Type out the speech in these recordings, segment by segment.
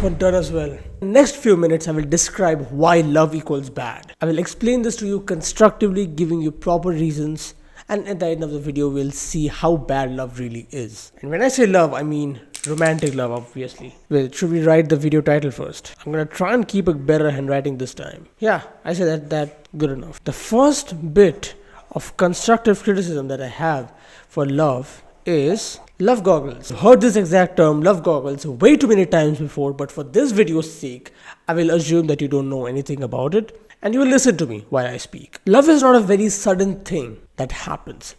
one done as well. In the next few minutes, I will describe why love equals bad. I will explain this to you constructively, giving you proper reasons. And at the end of the video, we'll see how bad love really is. And when I say love, I mean romantic love, obviously. Well, should we write the video title first? I'm gonna try and keep a better handwriting this time. Yeah, I say that good enough. The first bit of constructive criticism that I have for love is love goggles. I've heard this exact term, love goggles, way too many times before, but for this video's sake, I will assume that you don't know anything about it and you will listen to me while I speak. Love is not a very sudden thing that happens.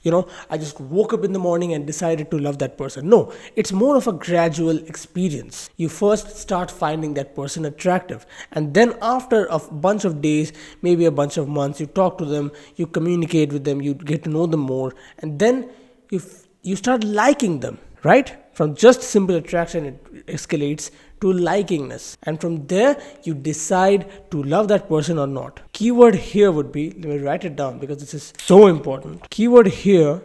I just woke up in the morning and decided to love that person. No, it's more of a gradual experience. You first start finding that person attractive, and then after a bunch of days, maybe a bunch of months, you talk to them, you communicate with them, you get to know them more, and then you start liking them, right? From just simple attraction, it escalates to likingness. And from there, you decide to love that person or not. Keyword here would be, let me write it down because this is so important. Keyword here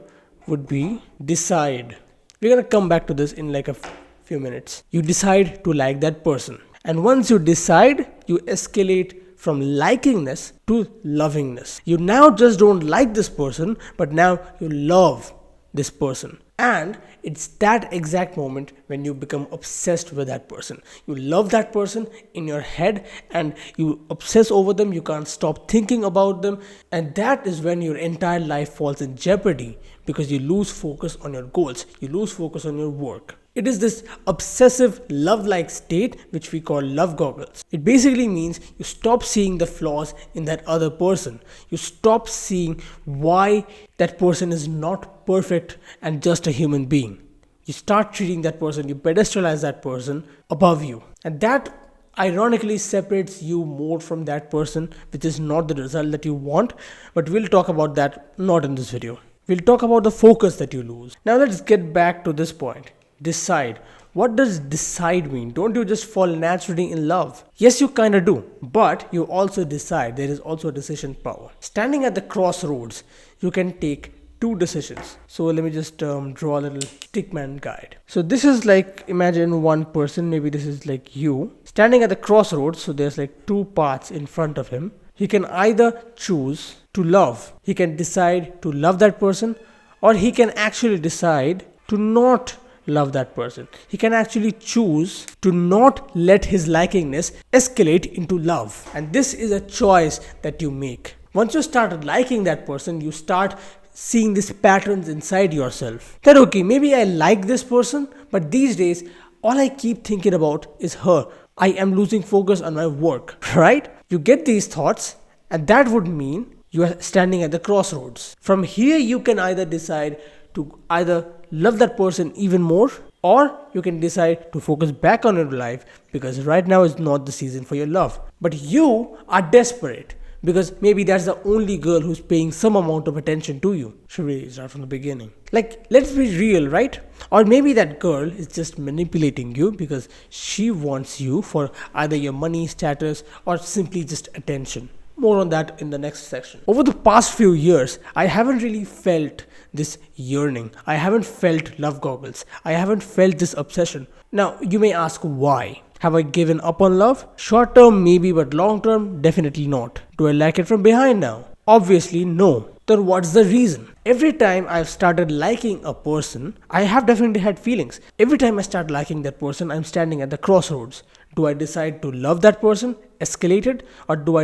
would be decide. We're going to come back to this in like a few minutes. You decide to like that person. And once you decide, you escalate from likingness to lovingness. You now just don't like this person, but now you love this person. And it's that exact moment when you become obsessed with that person. You love that person in your head and you obsess over them. You can't stop thinking about them. And that is when your entire life falls in jeopardy because you lose focus on your goals. You lose focus on your work. It is this obsessive love-like state which we call love goggles. It basically means you stop seeing the flaws in that other person. You stop seeing why that person is not perfect and just a human being. You start treating that person, you pedestalize that person above you. And that ironically separates you more from that person, which is not the result that you want. But we'll talk about that not in this video. We'll talk about the focus that you lose. Now let's get back to this point. Decide. What does decide mean? Don't you just fall naturally in love? Yes, you kind of do, but you also decide. There is also a decision power. Standing at the crossroads, you can take two decisions. So let me just draw a little stickman guide. So this is like, imagine one person, maybe this is like you, standing at the crossroads. So there's like two paths in front of him. He can either choose to love. He can decide to love that person, or he can actually decide to not love that person. He can actually choose to not let his likingness escalate into love. And this is a choice that you make. Once you start liking that person, you start seeing these patterns inside yourself. That okay, maybe I like this person, but these days, all I keep thinking about is her. I am losing focus on my work, right? You get these thoughts, and that would mean you are standing at the crossroads. From here, you can either decide to either love that person even more, or you can decide to focus back on your life because right now is not the season for your love. But you are desperate because maybe that's the only girl who's paying some amount of attention to you. Should we start from the beginning? Like, let's be real, right? Or maybe that girl is just manipulating you because she wants you for either your money, status, or simply just attention. More on that in the next section. Over the past few years, I haven't really felt this yearning. I haven't felt love goggles. I haven't felt this obsession. Now, you may ask why. Have I given up on love? Short term, maybe, but long term, definitely not. Do I like it from behind now? Obviously, no. Then what's the reason? Every time I've started liking a person, I have definitely had feelings. Every time I start liking that person, I'm standing at the crossroads. Do I decide to love that person, escalate it, or do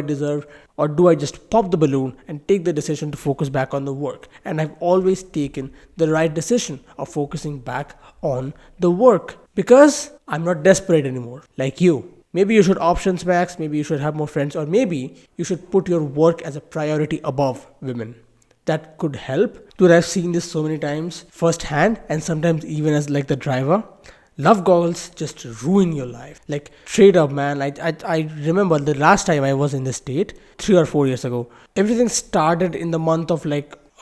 I just pop the balloon and take the decision to focus back on the work? And I've always taken the right decision of focusing back on the work because I'm not desperate anymore, like you. Maybe you should options max, maybe you should have more friends, or maybe you should put your work as a priority above women. That could help. Dude, I've seen this so many times firsthand and sometimes even as like the driver. Love goggles just ruin your life. Like straight up, man. I remember the last time I was in the state, 3 or 4 years ago. Everything started in the month of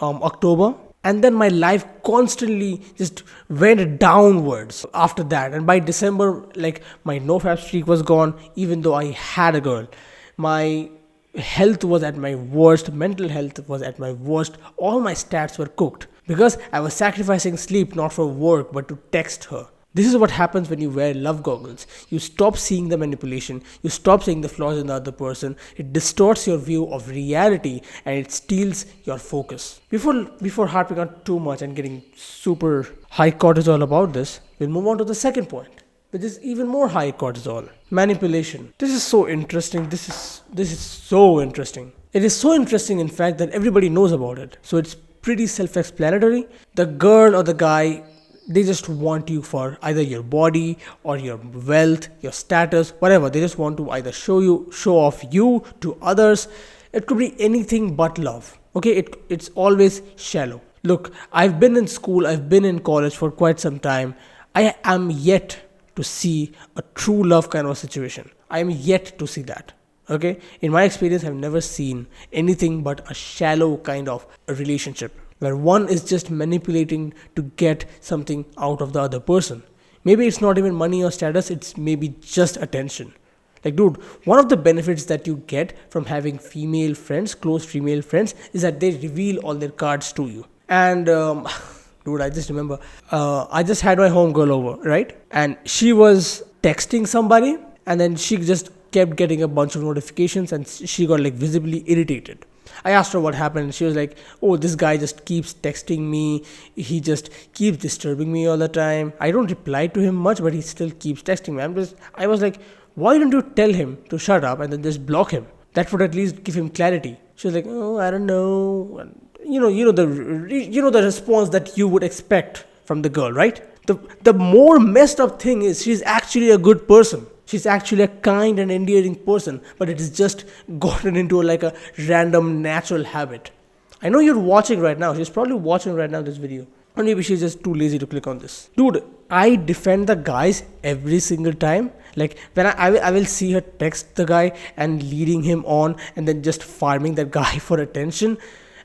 October. And then my life constantly just went downwards after that. And by December, like my nofap streak was gone, even though I had a girl. My health was at my worst. Mental health was at my worst. All my stats were cooked because I was sacrificing sleep not for work but to text her. This is what happens when you wear love goggles. You stop seeing the manipulation, you stop seeing the flaws in the other person. It distorts your view of reality and it steals your focus. Before harping on too much and getting super high cortisol about this, we'll move on to the second point, which is even more high cortisol. Manipulation. This is so interesting. This is so interesting. It is so interesting, in fact, that everybody knows about it. So it's pretty self-explanatory. The girl or the guy, they just want you for either your body or your wealth, your status, whatever. They just want to either show off you to others. It could be anything but love. Okay, it's always shallow. Look, I've been in school, I've been in college for quite some time. I am yet to see a true love kind of a situation. I am yet to see that. Okay, in my experience, I've never seen anything but a shallow kind of a relationship where one is just manipulating to get something out of the other person. Maybe it's not even money or status, it's maybe just attention. Like, dude, one of the benefits that you get from having female friends, close female friends, is that they reveal all their cards to you. And dude, I just remember, I just had my homegirl over, right? And she was texting somebody, and then she just kept getting a bunch of notifications, and she got like visibly irritated. I asked her what happened, and she was like, oh, this guy just keeps texting me. He just keeps disturbing me all the time. I don't reply to him much, but he still keeps texting me. I was like, why don't you tell him to shut up and then just block him? That would at least give him clarity. She was like, oh, I don't know. And you know the response that you would expect from the girl, right? The more messed up thing is she's actually a good person. She's actually a kind and endearing person, but it is just gotten into like a random natural habit. I know you're watching right now. She's probably watching right now this video. Or maybe she's just too lazy to click on this. Dude, I defend the guys every single time. Like when I will see her text the guy and leading him on and then just farming that guy for attention.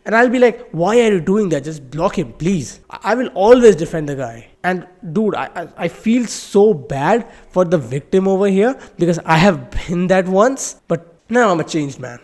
And I'll be like, why are you doing that? Just block him, please. I will always defend the guy. And dude, I feel so bad for the victim over here because I have been that once. But now I'm a changed man.